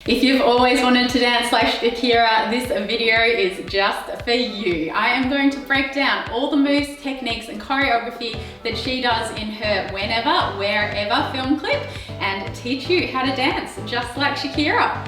If you've always wanted to dance like Shakira, this video is just for you. I am going to break down all the moves, techniques, and choreography that she does in her whenever, wherever film clip and teach you how to dance just like Shakira.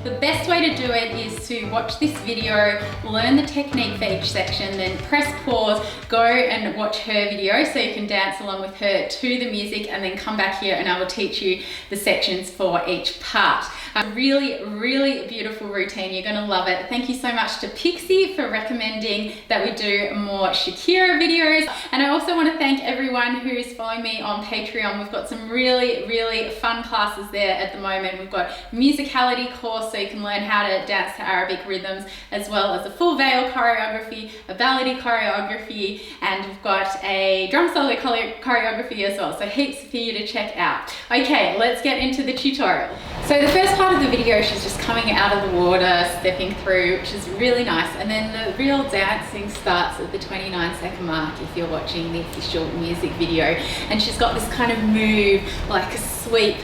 The best way to do it is to watch this video, learn the technique for each section, then press pause, go and watch her video so you can dance along with her to the music, and then come back here and I will teach you the sections for each part. A really, really beautiful routine. You're gonna love it. Thank you so much to Pixie for recommending that we do more Shakira videos. And I also want to thank everyone who's following me on Patreon. We've got some really, really fun classes there at the moment. We've got a musicality course so you can learn how to dance to Arabic rhythms, as well as a full veil choreography, a ballady choreography, and we've got a drum solo choreography as well. So heaps for you to check out. Okay, let's get into the tutorial. So the first part of the video, she's just coming out of the water, stepping through, which is really nice. And then the real dancing starts at the 29-second mark if you're watching the official music video. And she's got this kind of move, like a sweep.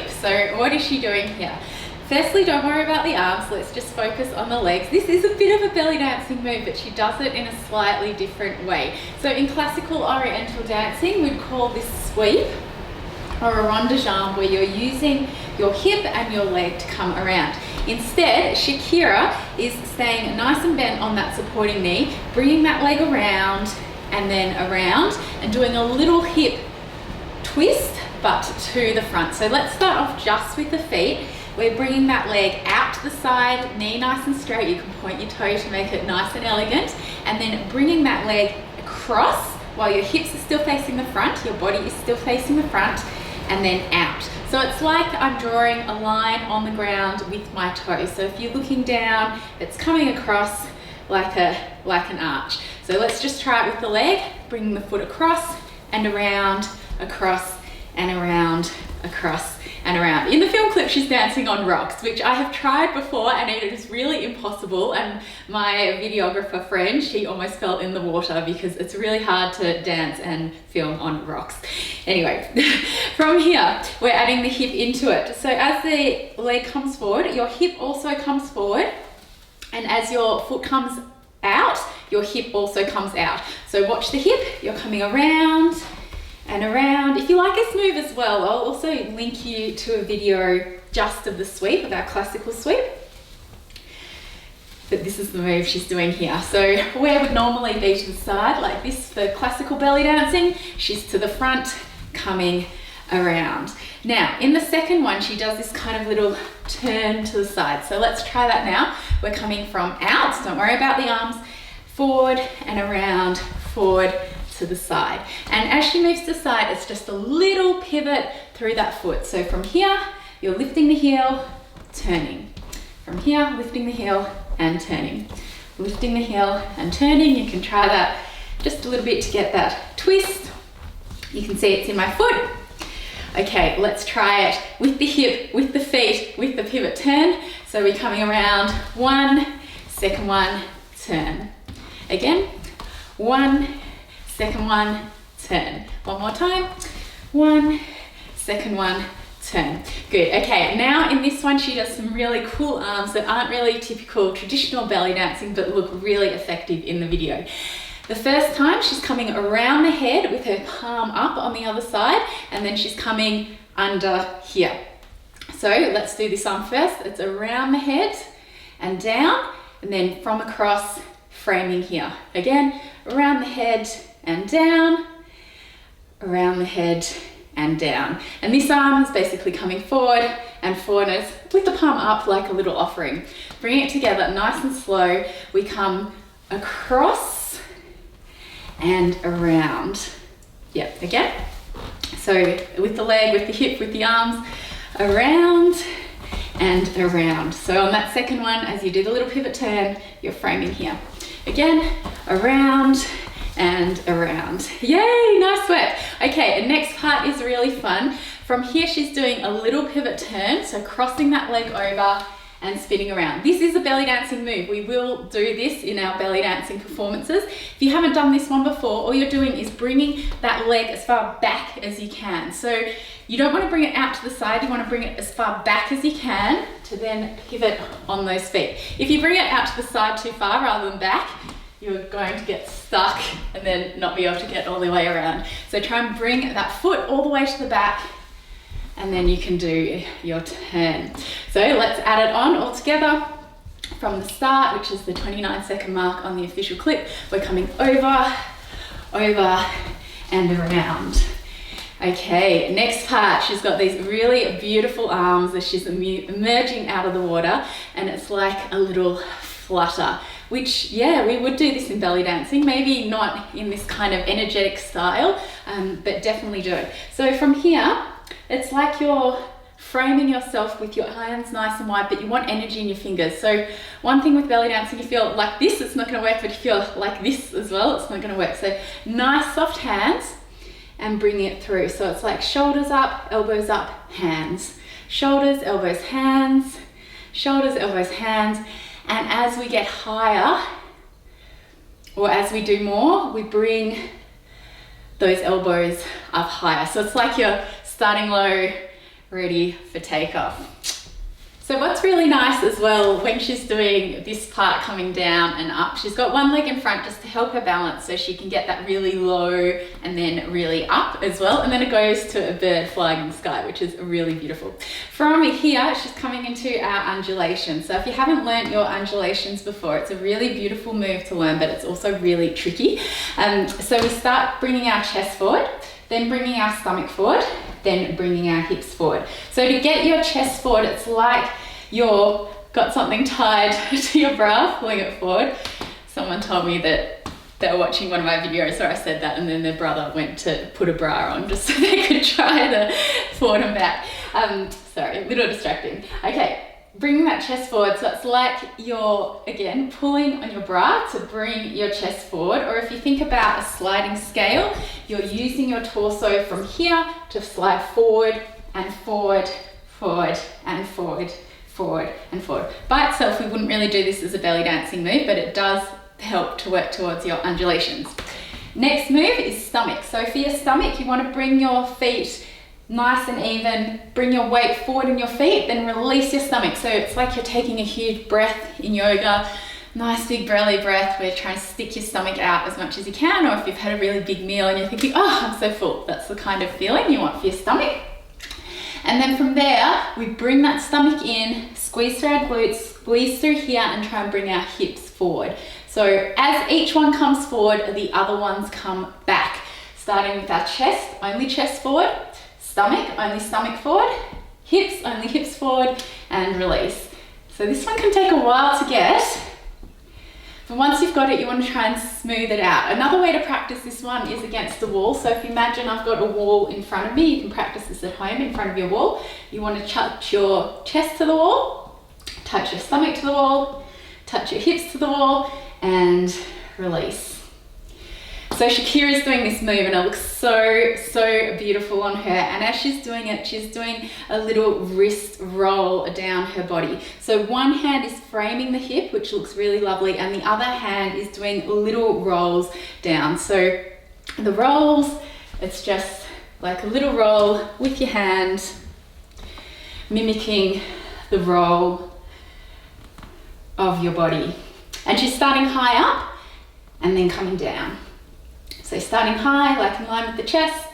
So what is she doing here? Firstly, don't worry about the arms, let's just focus on the legs. This is a bit of a belly dancing move, but she does it in a slightly different way. So in classical oriental dancing, we'd call this sweep or a rond de jambe, where you're using your hip and your leg to come around. Instead, Shakira is staying nice and bent on that supporting knee, bringing that leg around and then around, and doing a little hip twist, but to the front. So let's start off just with the feet. We're bringing that leg out to the side, knee nice and straight. You can point your toe to make it nice and elegant, and then bringing that leg across while your hips are still facing the front, your body is still facing the front, and then out. So it's like I'm drawing a line on the ground with my toes. So if you're looking down, it's coming across like an arch. So let's just try it with the leg, bringing the foot across and around, across and around, across and around. In the film clip, she's dancing on rocks, which I have tried before and it is really impossible. And my videographer friend, she almost fell in the water because it's really hard to dance and film on rocks. Anyway, from here, we're adding the hip into it. So as the leg comes forward, your hip also comes forward. And as your foot comes out, your hip also comes out. So watch the hip, you're coming around and around. If you like this move as well, I'll also link you to a video just of the sweep, of our classical sweep. But this is the move she's doing here. So where would normally be to the side, like this for classical belly dancing, she's to the front, coming around. Now, in the second one, she does this kind of little turn to the side. So let's try that now. We're coming from out, don't worry about the arms, forward and around, forward to the side. And as she moves to the side, it's just a little pivot through that foot. So from here, you're lifting the heel, turning. From here, lifting the heel and turning. Lifting the heel and turning. You can try that just a little bit to get that twist. You can see it's in my foot. Okay, let's try it with the hip, with the feet, with the pivot turn. So we're coming around, one, second one, turn. Again, one, second one, turn. One more time. One, second one, turn. Good. Okay, now in this one, she does some really cool arms that aren't really typical traditional belly dancing, but look really effective in the video. The first time, she's coming around the head with her palm up on the other side, and then she's coming under here. So let's do this arm first. It's around the head and down, and then from across, framing here. Again, around the head and down, around the head and down. And this arm is basically coming forward and forward with the palm up like a little offering. Bring it together nice and slow. We come across and around. Yeah, again. So with the leg, with the hip, with the arms, around and around. So on that second one, as you do the little pivot turn, you're framing here. Again, around and around. Yay, nice work. Okay, and next part is really fun. From here, she's doing a little pivot turn, so crossing that leg over and spinning around. This is a belly dancing move. We will do this in our belly dancing performances. If you haven't done this one before, all you're doing is bringing that leg as far back as you can. So you don't want to bring it out to the side, you want to bring it as far back as you can to then pivot on those feet. If you bring it out to the side too far rather than back, you're going to get stuck and then not be able to get all the way around. So try and bring that foot all the way to the back, and then you can do your turn. So let's add it on all together from the start, which is the 29-second mark on the official clip. We're coming over, over, and around. Okay, next part, she's got these really beautiful arms as she's emerging out of the water, and it's like a little flutter, which, yeah, we would do this in belly dancing, maybe not in this kind of energetic style, but definitely do it. So from here, it's like you're framing yourself with your hands nice and wide, but you want energy in your fingers. So one thing with belly dancing, if you're like this, it's not gonna work, but if you're like this as well, it's not gonna work. So nice soft hands and bring it through. So it's like shoulders up, elbows up, hands. Shoulders, elbows, hands. Shoulders, elbows, hands. And as we get higher, or as we do more, we bring those elbows up higher. So it's like you're starting low, ready for takeoff. So what's really nice as well, when she's doing this part coming down and up, she's got one leg in front just to help her balance so she can get that really low and then really up as well. And then it goes to a bird flying in the sky, which is really beautiful. From here, she's coming into our undulations. So if you haven't learned your undulations before, it's a really beautiful move to learn, but it's also really tricky. So we start bringing our chest forward, then bringing our stomach forward, then bringing our hips forward. So to get your chest forward, it's like you've got something tied to your bra, pulling it forward. Someone told me that they were watching one of my videos where I said that, and then their brother went to put a bra on just so they could try to forward and back. Sorry, a little distracting. Okay. Bringing that chest forward, so it's like you're, again, pulling on your bra to bring your chest forward, or if you think about a sliding scale, you're using your torso from here to slide forward and forward, forward and forward, forward and forward. By itself, we wouldn't really do this as a belly dancing move, but it does help to work towards your undulations. Next move is stomach. So for your stomach, you want to bring your feet nice and even, bring your weight forward in your feet, then release your stomach. So it's like you're taking a huge breath in yoga, nice big belly breath where you're trying to stick your stomach out as much as you can, or if you've had a really big meal and you're thinking, oh, I'm so full. That's the kind of feeling you want for your stomach. And then from there, we bring that stomach in, squeeze through our glutes, squeeze through here, and try and bring our hips forward. So as each one comes forward, the other ones come back. Starting with our chest, only chest forward, stomach, only stomach forward, hips, only hips forward, and release. So this one can take a while to get, but once you've got it, you want to try and smooth it out. Another way to practice this one is against the wall. So if you imagine I've got a wall in front of me, you can practice this at home in front of your wall. You want to touch your chest to the wall, touch your stomach to the wall, touch your hips to the wall, and release. So Shakira's doing this move and it looks so, so beautiful on her. And as she's doing it, she's doing a little wrist roll down her body. So one hand is framing the hip, which looks really lovely, and the other hand is doing little rolls down. So the rolls, it's just like a little roll with your hand, mimicking the roll of your body. And she's starting high up and then coming down. So starting high, like in line with the chest,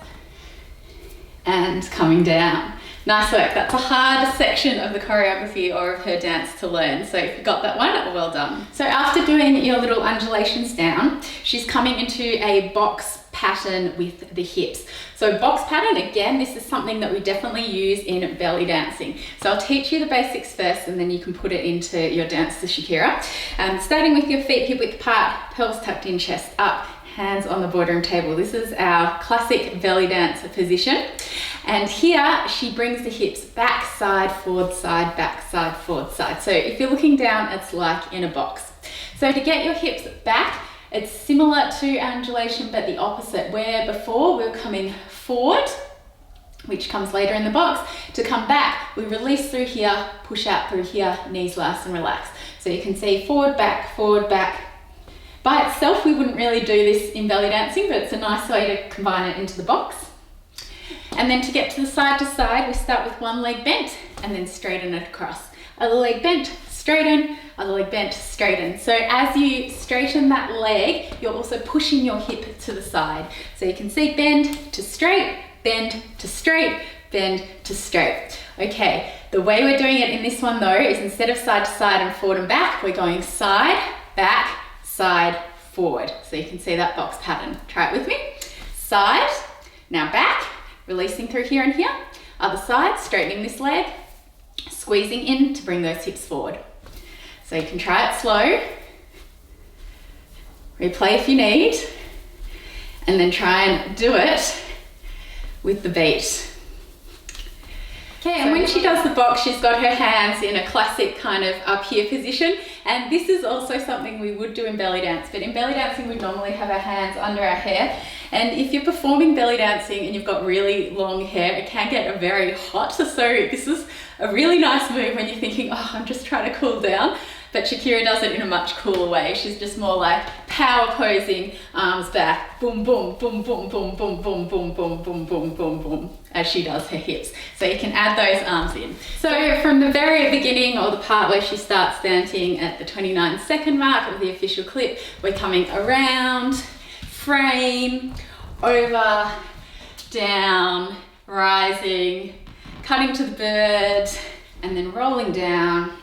and coming down. Nice work. That's a hard section of the choreography or of her dance to learn. So if you got that one, well done. So after doing your little undulations down, she's coming into a box pattern with the hips. So box pattern, again, this is something that we definitely use in belly dancing. So I'll teach you the basics first and then you can put it into your dance to Shakira. Starting with your feet hip width apart, pelvis tucked in, chest up, hands on the boardroom table. This is our classic belly dance position. And here she brings the hips back, side, forward, side, back, side, forward, side. So if you're looking down, it's like in a box. So to get your hips back, it's similar to undulation, but the opposite. Where before we were coming forward, which comes later in the box. To come back, we release through here, push out through here, knees last and relax. So you can see forward, back, forward, back. By itself, we wouldn't really do this in belly dancing, but it's a nice way to combine it into the box. And then to get to the side to side, we start with one leg bent and then straighten it across. Other leg bent, straighten, other leg bent, straighten. So as you straighten that leg, you're also pushing your hip to the side. So you can see bend to straight, bend to straight, bend to straight. Okay, the way we're doing it in this one though is instead of side to side and forward and back, we're going side, back, side, forward. So you can see that box pattern. Try it with me. Side, now back, releasing through here and here. Other side, straightening this leg, squeezing in to bring those hips forward. So you can try it slow, replay if you need, and then try and do it with the beat. Okay, and when she does the box, she's got her hands in a classic kind of up here position. And this is also something we would do in belly dance, but in belly dancing, we normally have our hands under our hair. And if you're performing belly dancing and you've got really long hair, it can get very hot. So this is a really nice move when you're thinking, oh, I'm just trying to cool down. But Shakira does it in a much cooler way. She's just more like power posing, arms back, boom, boom, boom, boom, boom, boom, boom, boom, boom, boom, boom, boom, boom, as she does her hips. So you can add those arms in. So from the very beginning, or the part where she starts dancing at the 29-second mark of the official clip, we're coming around, frame, over, down, rising, cutting to the bird, and then rolling down,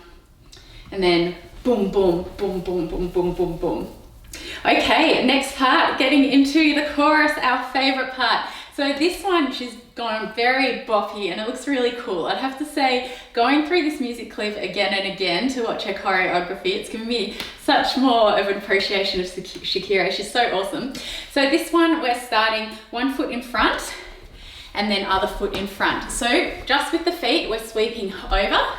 and then boom, boom, boom, boom, boom, boom, boom, boom. Okay, next part, getting into the chorus, our favorite part. So this one, she's gone very boppy and it looks really cool. I'd have to say, going through this music clip again and again to watch her choreography, it's given me such more of an appreciation of Shakira. She's so awesome. So this one, we're starting one foot in front and then other foot in front. So just with the feet, we're sweeping over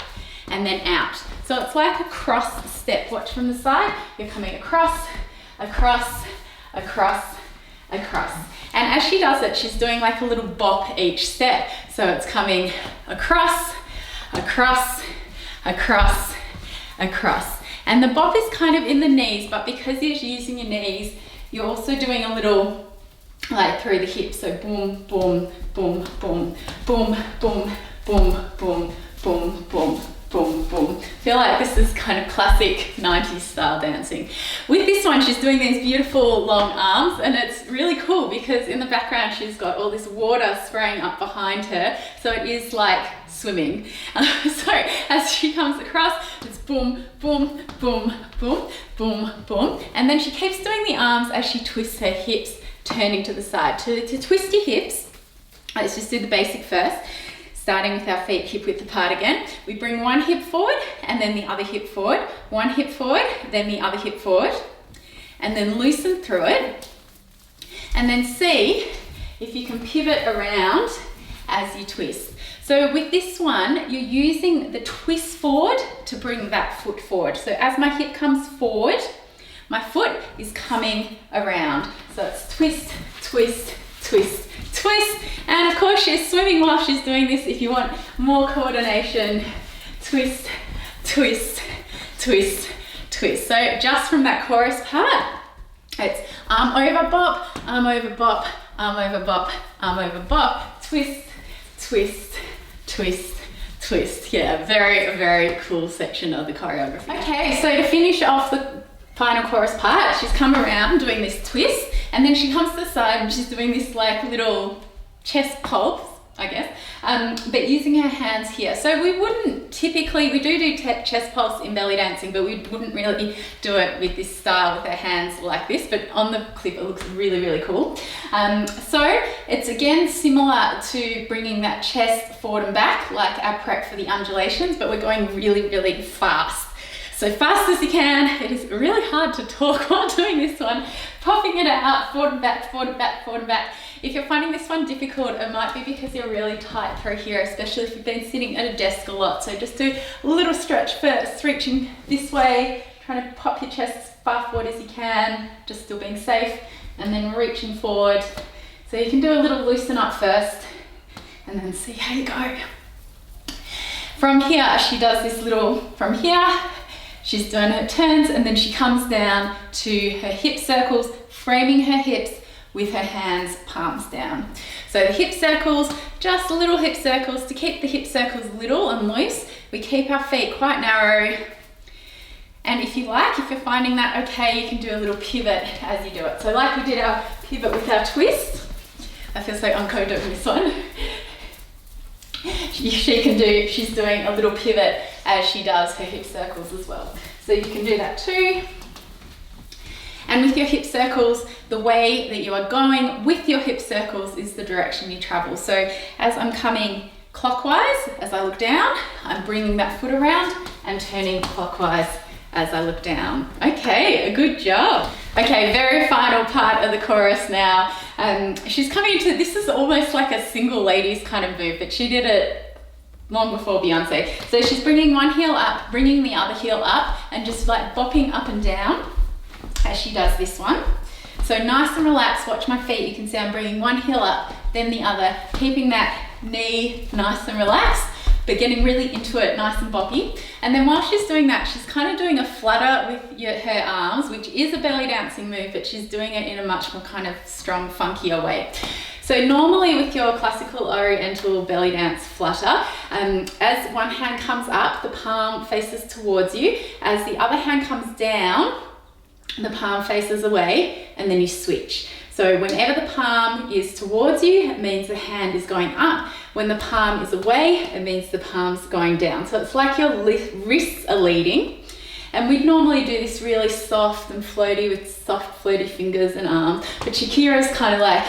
and then out. So it's like a cross step. Watch from the side. You're coming across, across, across, across. And as she does it, she's doing like a little bop each step. So it's coming across, across, across, across. And the bop is kind of in the knees, but because you're using your knees, you're also doing a little like through the hips. So boom, boom, boom, boom, boom, boom, boom, boom, boom, boom. Boom, boom. I feel like this is kind of classic 90s style dancing. With this one, she's doing these beautiful long arms, and it's really cool because in the background, she's got all this water spraying up behind her. So it is like swimming. So as she comes across, it's boom, boom, boom, boom, boom, boom. And then she keeps doing the arms as she twists her hips, turning to the side. To twist your hips, let's just do the basic first. Starting with our feet hip width apart again. We bring one hip forward and then the other hip forward. One hip forward, then the other hip forward. And then loosen through it. And then see if you can pivot around as you twist. So with this one, you're using the twist forward to bring that foot forward. So as my hip comes forward, my foot is coming around. So it's twist, twist, twist, twist. And of course she's swimming while she's doing this. If you want more coordination, twist, twist, twist, twist. So just from that chorus part, it's arm over bop, arm over bop, arm over bop, arm over bop, twist, twist, twist, twist. Yeah, very, very cool section of the choreography. Okay, so to finish off the final chorus part, she's come around doing this twist, and then she comes to the side and she's doing this like little chest pulse, I guess, but using her hands here. So we wouldn't typically, we do chest pulse in belly dancing, but we wouldn't really do it with this style with our hands like this, but on the clip it looks really, really cool. So it's again similar to bringing that chest forward and back, like our prep for the undulations, but we're going really, really fast. So fast as you can. It is really hard to talk while doing this one. Popping it out, forward and back, forward and back, forward and back. If you're finding this one difficult, it might be because you're really tight through here, especially if you've been sitting at a desk a lot. So just do a little stretch first, reaching this way, trying to pop your chest as far forward as you can, just still being safe, and then reaching forward. So you can do a little loosen up first, and and then see how you go. From here, she does this little, from here, she's doing her turns, and then she comes down to her hip circles, framing her hips with her hands palms down. So the hip circles, just little hip circles. To keep the hip circles little and loose, we keep our feet quite narrow. And if you like, if you're finding that okay, you can do a little pivot as you do it. So like we did our pivot with our twist. I feel so uncomfortable doing this one. She's doing a little pivot as she does her hip circles as well. So you can do that too. And with your hip circles, the way that you are going with your hip circles is the direction you travel. So as I'm coming clockwise, as I look down, I'm bringing that foot around and turning clockwise as I look down. Okay, a good job. Okay, very final part of the chorus now. She's coming into, this is almost like a single ladies kind of move, but she did it long before Beyonce. So she's bringing one heel up, bringing the other heel up, and just like bopping up and down as she does this one. So nice and relaxed, watch my feet. You can see I'm bringing one heel up, then the other, keeping that knee nice and relaxed, but getting really into it, nice and boppy. And then while she's doing that, she's kind of doing a flutter with her arms, which is a belly dancing move, but she's doing it in a much more kind of strong, funkier way. So normally with your classical oriental belly dance flutter, as one hand comes up, the palm faces towards you. As the other hand comes down, the palm faces away, and then you switch. So whenever the palm is towards you, it means the hand is going up. When the palm is away, it means the palm's going down. So it's like your wrists are leading. And we'd normally do this really soft and floaty with soft floaty fingers and arms. But Shakira's kind of like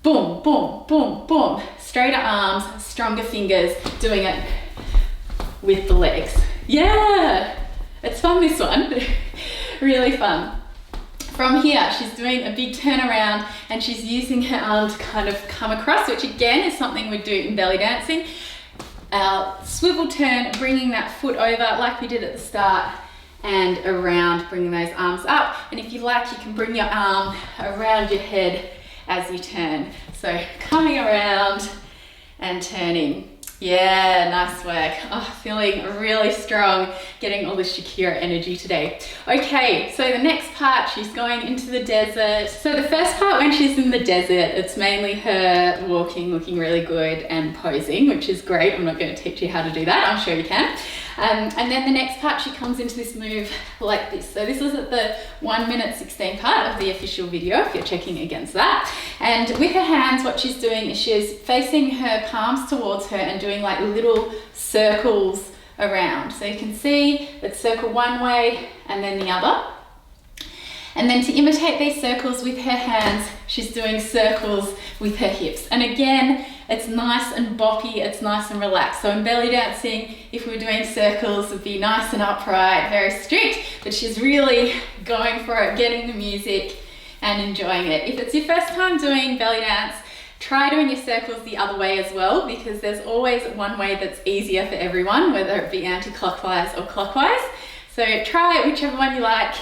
boom, boom, boom, boom. Straighter arms, stronger fingers, doing it with the legs. Yeah, it's fun, this one. Really fun. From here, she's doing a big turnaround and she's using her arm to kind of come across, which again is something we do in belly dancing. Our swivel turn, bringing that foot over like we did at the start, and around, bringing those arms up. And if you like, you can bring your arm around your head as you turn. So coming around and turning. Yeah, nice work. Oh, feeling really strong, getting all the Shakira energy today. Okay, so the next part, she's going into the desert. So the first part, when she's in the desert, it's mainly her walking, looking really good and posing, which is great. I'm not going to teach you how to do that. I'm sure you can. And then the next part, she comes into this move like this. So this is at the 1:16 part of the official video, if you're checking against that. And with her hands, what she's doing is she's facing her palms towards her and doing like little circles around. So you can see it's circle one way and then the other. And then to imitate these circles with her hands, she's doing circles with her hips. And again, it's nice and boppy, it's nice and relaxed. So in belly dancing, if we were doing circles, it'd be nice and upright, very strict, but she's really going for it, getting the music and enjoying it. If it's your first time doing belly dance, try doing your circles the other way as well, because there's always one way that's easier for everyone, whether it be anti-clockwise or clockwise. So try it, whichever one you like,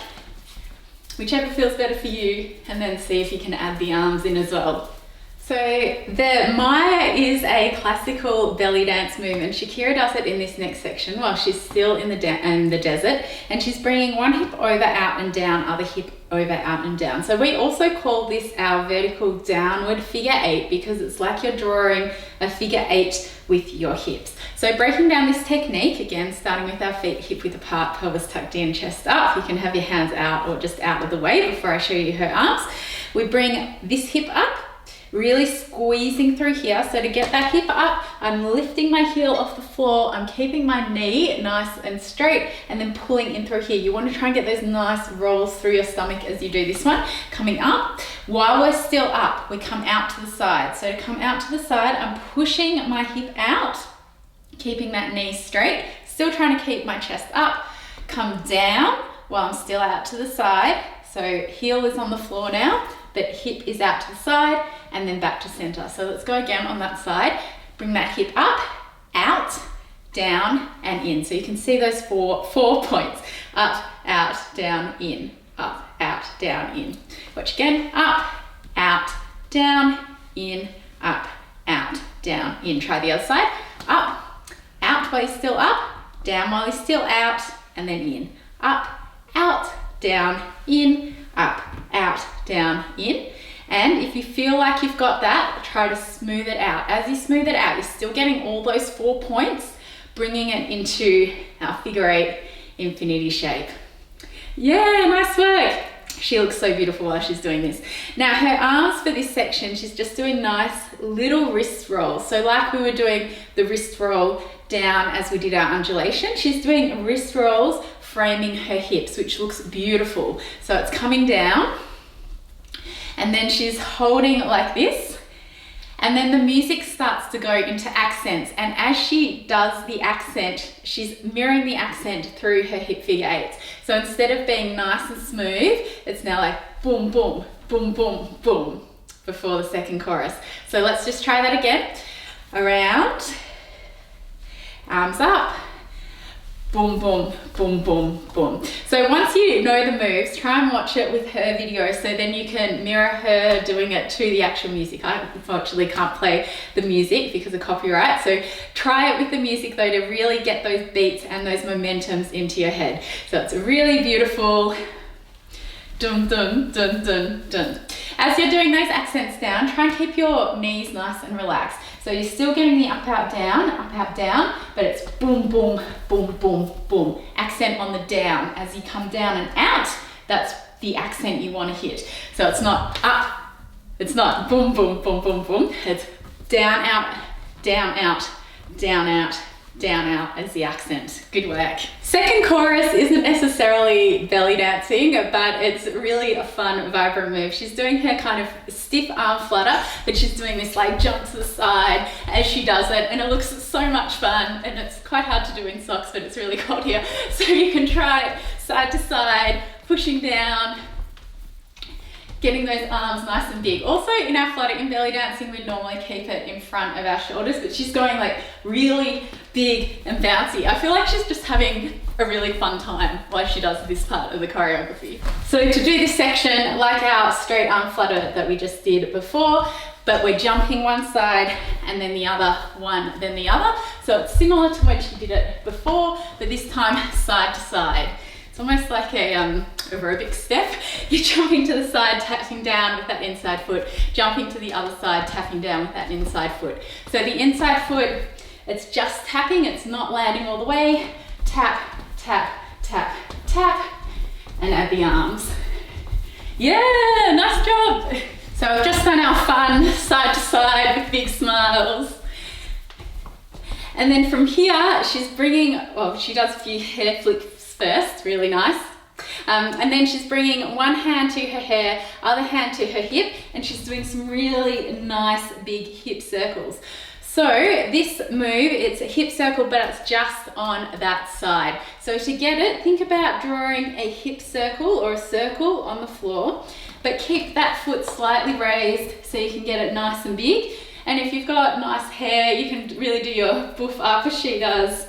whichever feels better for you, and then see if you can add the arms in as well. So the Maya is a classical belly dance move, and Shakira does it in this next section while she's still in the desert, and she's bringing one hip over, out and down, other hip over, out and down. So we also call this our vertical downward figure eight, because it's like you're drawing a figure eight with your hips. So breaking down this technique, again, starting with our feet hip width apart, pelvis tucked in, chest up. You can have your hands out or just out of the way before I show you her arms. We bring this hip up, really squeezing through here. So to get that hip up, I'm lifting my heel off the floor, I'm keeping my knee nice and straight, and then pulling in through here. You want to try and get those nice rolls through your stomach as you do this one. Coming up, while we're still up, we come out to the side. So to come out to the side, I'm pushing my hip out, keeping that knee straight, still trying to keep my chest up. Come down while I'm still out to the side. So heel is on the floor now, but hip is out to the side, and then back to center. So let's go again on that side. Bring that hip up, out, down, and in. So you can see those four points. Up, out, down, in. Up, out, down, in. Watch again. Up, out, down, in, up, out, down, in. Try the other side. Up, out while you're still up, down while you're still out, and then in. Up, out, down, in, up, out, down, in. And if you feel like you've got that, try to smooth it out. As you smooth it out, you're still getting all those 4 points, bringing it into our figure 8 infinity shape. Yeah, nice work. She looks so beautiful while she's doing this. Now her arms for this section, she's just doing nice little wrist rolls. So like we were doing the wrist roll down as we did our undulation, she's doing wrist rolls framing her hips, which looks beautiful. So it's coming down and then she's holding it like this. And then the music starts to go into accents. And as she does the accent, she's mirroring the accent through her hip figure 8s. So instead of being nice and smooth, it's now like boom, boom, boom, boom, boom before the second chorus. So let's just try that again. Around, arms up, boom, boom, boom, boom, boom. So once you know the moves, try and watch it with her video so then you can mirror her doing it to the actual music. I unfortunately can't play the music because of copyright. So try it with the music though to really get those beats and those momentums into your head. So it's really beautiful. Dun, dun, dun, dun, dun. As you're doing those accents down, try and keep your knees nice and relaxed. So you're still getting the up, out, down, but it's boom, boom, boom, boom, boom. Accent on the down. As you come down and out, that's the accent you want to hit. So it's not up, it's not boom, boom, boom, boom, boom. It's down, out, down, out, down, out, down, out as the accent. Good work. Second chorus isn't necessarily belly dancing, but it's really a fun, vibrant move. She's doing her kind of stiff arm flutter, but she's doing this like jump to the side as she does it, and it looks so much fun, and it's quite hard to do in socks, but it's really cold here. So you can try it side to side, pushing down, getting those arms nice and big. Also in our flutter in belly dancing, we'd normally keep it in front of our shoulders, but she's going like really big and bouncy. I feel like she's just having a really fun time while she does this part of the choreography. So to do this section, like our straight arm flutter that we just did before, but we're jumping one side and then the other, one, then the other. So it's similar to when she did it before, but this time side to side. It's almost like a aerobic step. You're jumping to the side, tapping down with that inside foot, jumping to the other side, tapping down with that inside foot. So the inside foot, it's just tapping, it's not landing all the way. Tap, tap, tap, tap, and add the arms. Yeah, nice job. So we've just done our fun side to side with big smiles. And then from here, she's bringing, well, she does a few hair flicks first, really nice. And then she's bringing one hand to her hair, other hand to her hip, and she's doing some really nice big hip circles. So this move, it's a hip circle, but it's just on that side. So to get it, think about drawing a hip circle or a circle on the floor, but keep that foot slightly raised so you can get it nice and big. And if you've got nice hair, you can really do your boof up as she does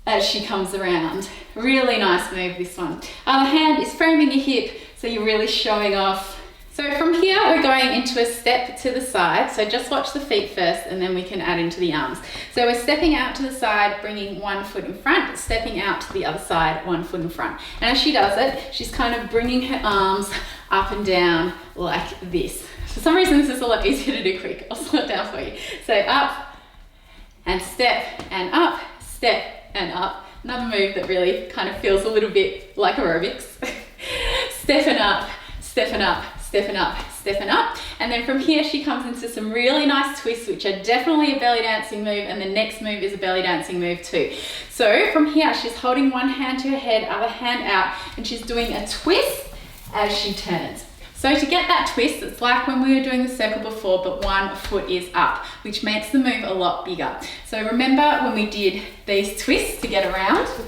as she comes around. Really nice move, this one. Other hand is framing your hip, so you're really showing off. So from here, we're going into a step to the side. So just watch the feet first, and then we can add into the arms. So we're stepping out to the side, bringing one foot in front, stepping out to the other side, one foot in front. And as she does it, she's kind of bringing her arms up and down like this. For some reason, this is a lot easier to do quick. I'll slow it down for you. So up and step and up, step and up. Another move that really kind of feels a little bit like aerobics. Stepping up, stepping up, stepping up, stepping up. And then from here, she comes into some really nice twists, which are definitely a belly dancing move. And the next move is a belly dancing move too. So from here, she's holding one hand to her head, other hand out, and she's doing a twist as she turns. So to get that twist, it's like when we were doing the circle before, but one foot is up, which makes the move a lot bigger. So remember when we did these twists to get around with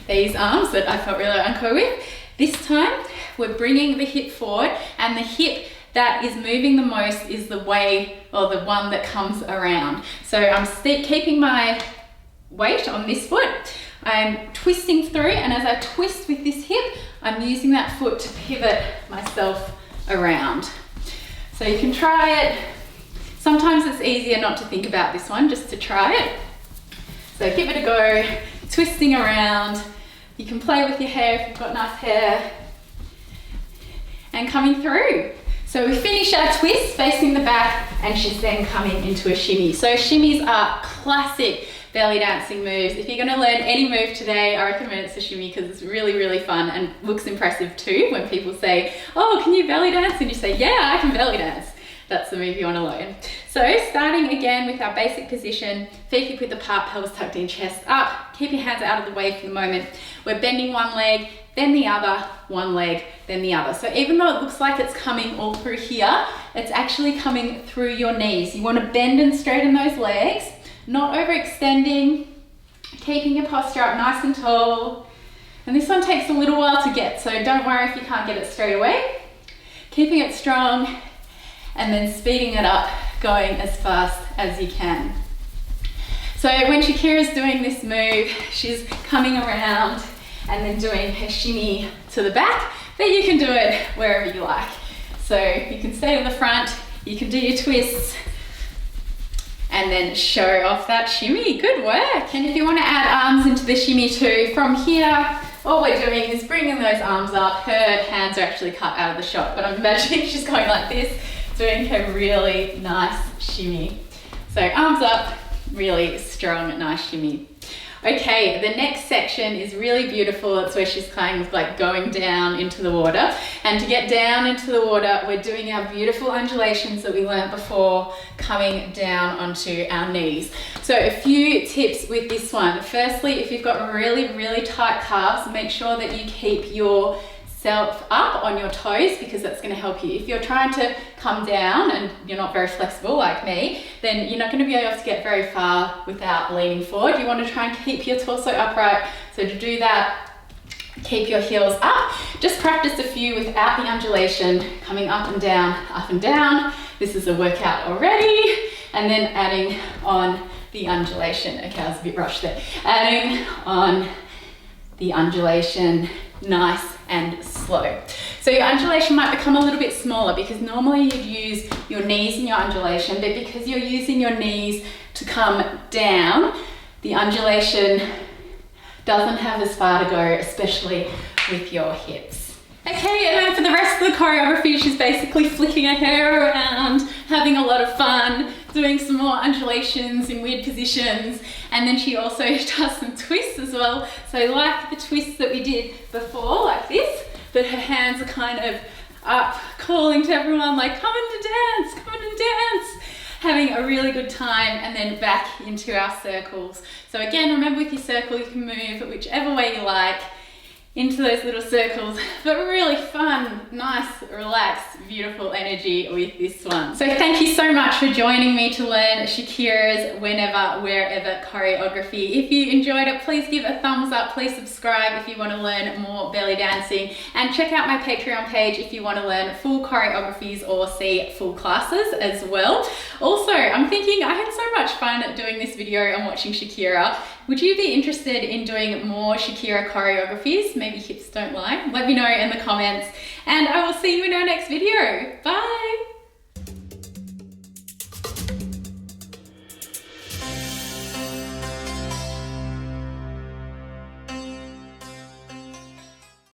these arms that I felt really uncomfortable with? This time, we're bringing the hip forward, and the hip that is moving the most is the way, or the one that comes around. So I'm keeping my weight on this foot. I'm twisting through, and as I twist with this hip, I'm using that foot to pivot myself around. So you can try it Sometimes it's easier not to think about this one, just to try it. So give it a go, twisting around. You can play with your hair if you've got nice hair. And coming through. So we finish our twist facing the back, and she's then coming into a shimmy. So shimmies are classic belly dancing moves. If you're going to learn any move today, I recommend it's a shimmy because it's really, really fun and looks impressive too when people say, oh, can you belly dance? And you say, yeah, I can belly dance. That's the move you want to learn. So starting again with our basic position, feet hip width apart, pelvis tucked in, chest up. Keep your hands out of the way for the moment. We're bending one leg, then the other, one leg, then the other. So even though it looks like it's coming all through here, it's actually coming through your knees. You want to bend and straighten those legs, not overextending, keeping your posture up nice and tall. And this one takes a little while to get, so don't worry if you can't get it straight away. Keeping it strong, and then speeding it up, going as fast as you can. So when Shakira's doing this move, she's coming around and then doing her shimmy to the back, but you can do it wherever you like. So you can stay to the front, you can do your twists, and then show off that shimmy. Good work. And if you want to add arms into the shimmy too, from here, all we're doing is bringing those arms up. Her hands are actually cut out of the shot, but I'm imagining she's going like this, doing her really nice shimmy. So arms up, really strong, nice shimmy. Okay, the next section is really beautiful. It's where she's kind of like going down into the water. And to get down into the water, we're doing our beautiful undulations that we learned before, coming down onto our knees. So a few tips with this one. Firstly, if you've got really, really tight calves, make sure that you keep yourself up on your toes, because that's going to help you. If you're trying to come down and you're not very flexible like me, then you're not going to be able to get very far without leaning forward. You want to try and keep your torso upright. So to do that, keep your heels up. Just practice a few without the undulation, coming up and down, up and down. This is a workout already. And then adding on the undulation. Okay, I was a bit rushed there. Adding on the undulation, nice and slow. So your undulation might become a little bit smaller, because normally you'd use your knees in your undulation, but because you're using your knees to come down, the undulation doesn't have as far to go, especially with your hips. Okay, and then for the rest of the choreography, she's basically flicking her hair around, having a lot of fun, doing some more undulations in weird positions, and then she also does some twists as well. So like the twists that we did before, like this, but her hands are kind of up, calling to everyone like, come and dance, come and dance, having a really good time, and then back into our circles. So again, remember with your circle, you can move whichever way you like, into those little circles, but really fun, nice, relaxed, beautiful energy with this one. So thank you so much for joining me to learn Shakira's whenever, wherever choreography. If you enjoyed it, please give a thumbs up, please subscribe if you want to learn more belly dancing, and check out my Patreon page if you want to learn full choreographies or see full classes as well. Also, I'm thinking I had so much fun doing this video and watching Shakira. Would you be interested in doing more Shakira choreographies? Maybe hips don't lie. Let me know in the comments, and I will see you in our next video. Bye!